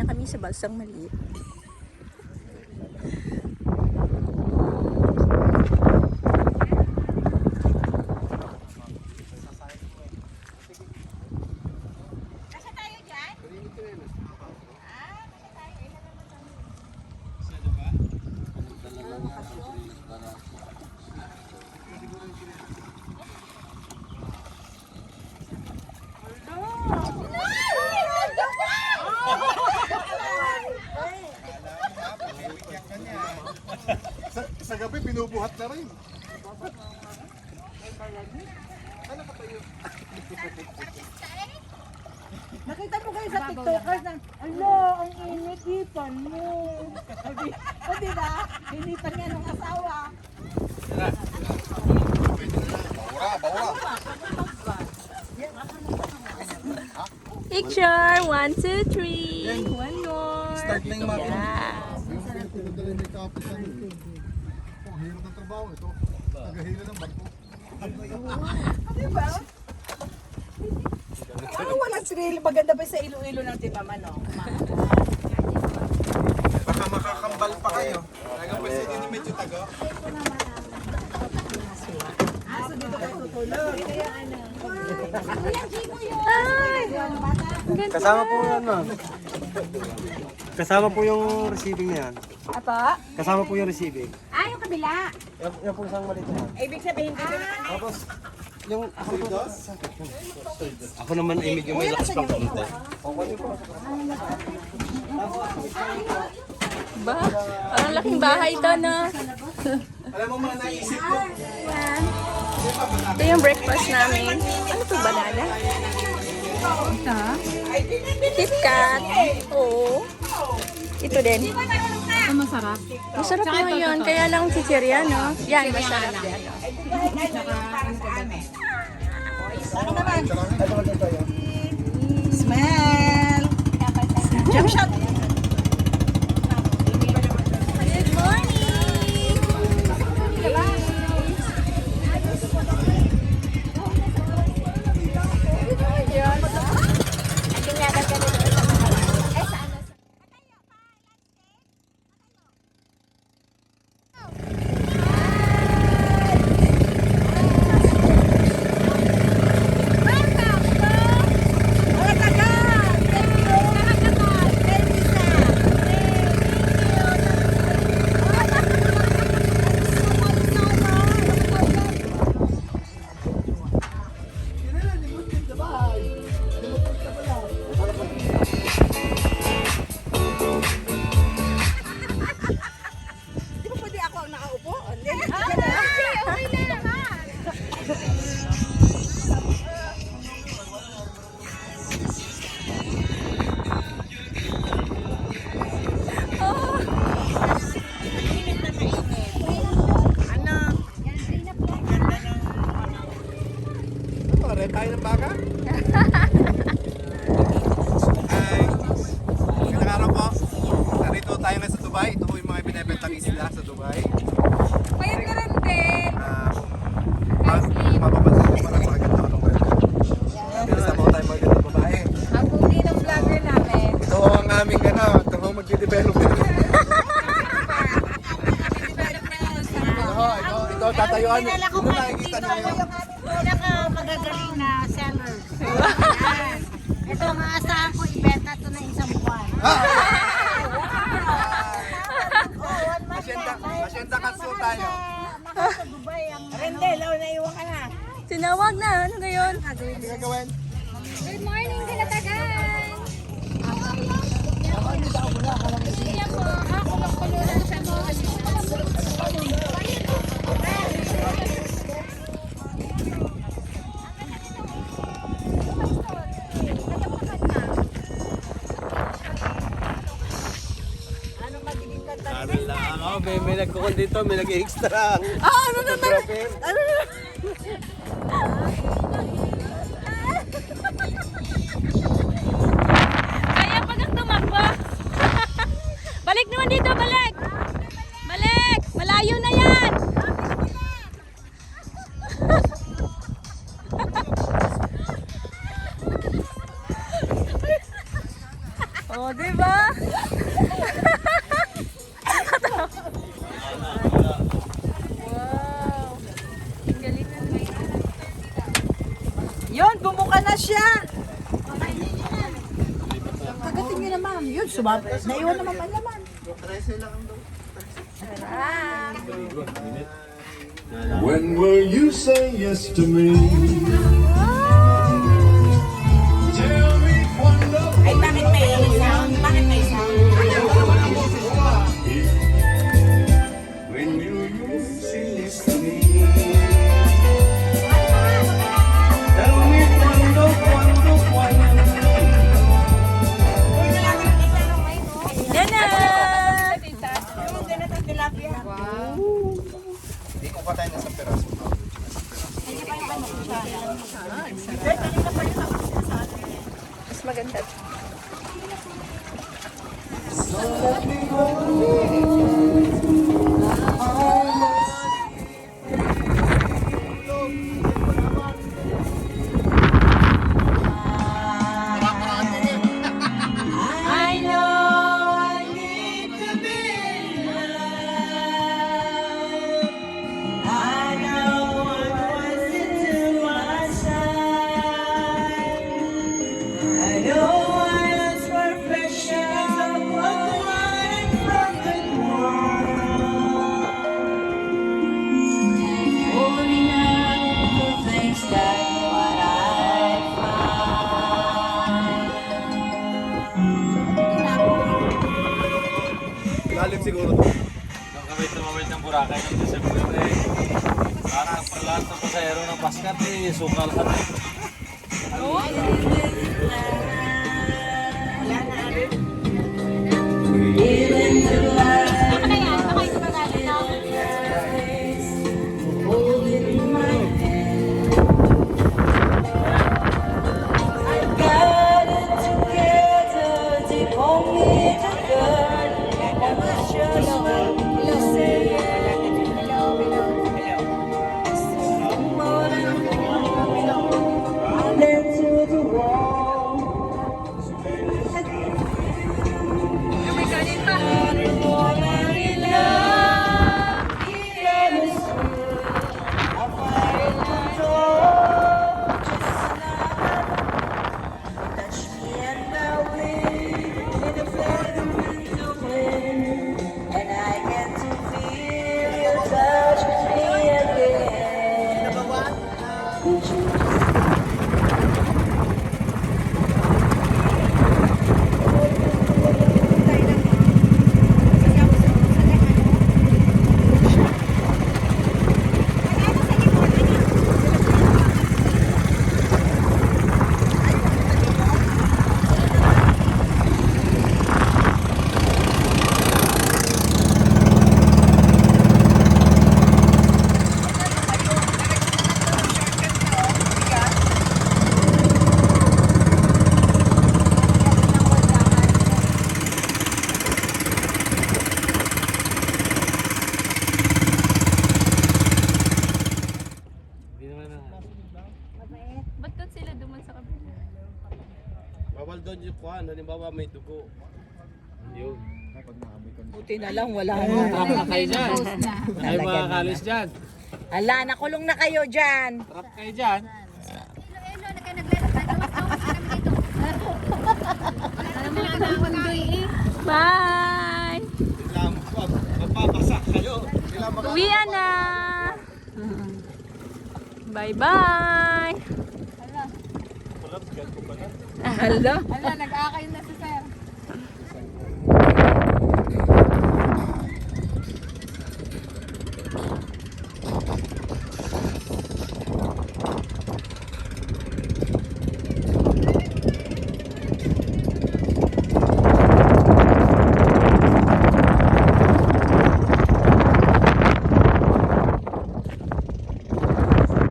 na kami sa balsang maliit. Sa gabi, binubuhat na rin. Nakita mo kayo sa TikTokers na, ano, ang init, hipan mo. O diba? Hinipan niya ng asawa. Baura. Picture! 1, 2, 3! One more! Start na yung mga Yeah. pinagdala ni Kapitan. Ang hirap ng trabaho ito. Tagahila ng barko. Diba? Ano walang sirili? Maganda ba sa Iloilo ng Tipaman, no? Baka makakambal pa kayo. Talagang pwede din medyo tago. Aso dito kayo tutulog. Kasama po yan, ma'am. Kasama po yung receiving na yan. Apa? Kasama po yung receiving. Ah, yung kabila. Yan po isang maliit na. Ibig sabihin dito na. Tapos, yung ako naman ay medyo may lakas pang konti. Ba? Parang laking bahay to, no? Alam mo mga naisip ko. Yan. Ito yung breakfast namin. Ano to, banana? Ito? KitKat. Oo. Ito din. Ito masarap. Masarap nga yun. Kaya lang chichirya, no? Yan, masarap yan. No? Ano naman? Smell! Jump shot! Good morning! Di ba pwede ako ang nakaupo? Hindi. Okay lang. Pare, tayo ng baka? Ay, magandang araw po. Narito tayo na sa Dubai. Ito po yung mga binibentang isla sa Dubai. Payat ka rin din. Mapapansin ko pala maganda ka ng weather. Bisa mo tayo maganda babae. Ang puti ng vlogger namin. Ito ang aming ito ang magde-develop. Ito tatayuan. Ito nakikita niyo ngayon. Pinakamagagaling na seller. Ayan. Ito ang aasahan ko, ibenta ito na isang buwan. Masyenta katsu tayo. Nasa Dubai ang Hindi, law na iwan ka na. Tinawag na. Ano ngayon? Hindi ka gawin. Good morning, Dilatagan! Yan po, kulong-kulong siya mo. Ano lang, may nagkukon dito, may nag-extra. Ano naman? Ano naman? Kaya pag ang tumakbo. Balik naman dito, balik! Balik! Malayo na yan! Oh, di ba? Wow. Ang galing na. Yun, bumuka na siya. Kagatin niyo naman. Yun, naiwan naman pa naman. When will you say yes to me? Tell me cuando. Ay, bakit may sound? Bakit may sound? When will you say yes to me? Tell me cuando. Yan na! Hindi ko pa tayo nasa peraso. Mas maganda. I know I need to be loved. I know what was into my side. I know I asked for pressure, but running from the world. Holding on to things that what I find. Lalim siguro to. Nung kami tumawid ng Boracay ng December eh. Lahat ng pasahero ng Pascat eh, sukal sa Ba't doon sila duman sa kabila? Bawal doon yung kuhan. Halimbawa may dugo. Yun. Buti na lang, wala na. kayo dyan. Ay mga kalis dyan. Ala, nakulong na kayo dyan. Trap kayo dyan. Bye! Mapapasak kayo. Uwian na! Bye-bye! Hala. Ala, nag-aakay na si Sir.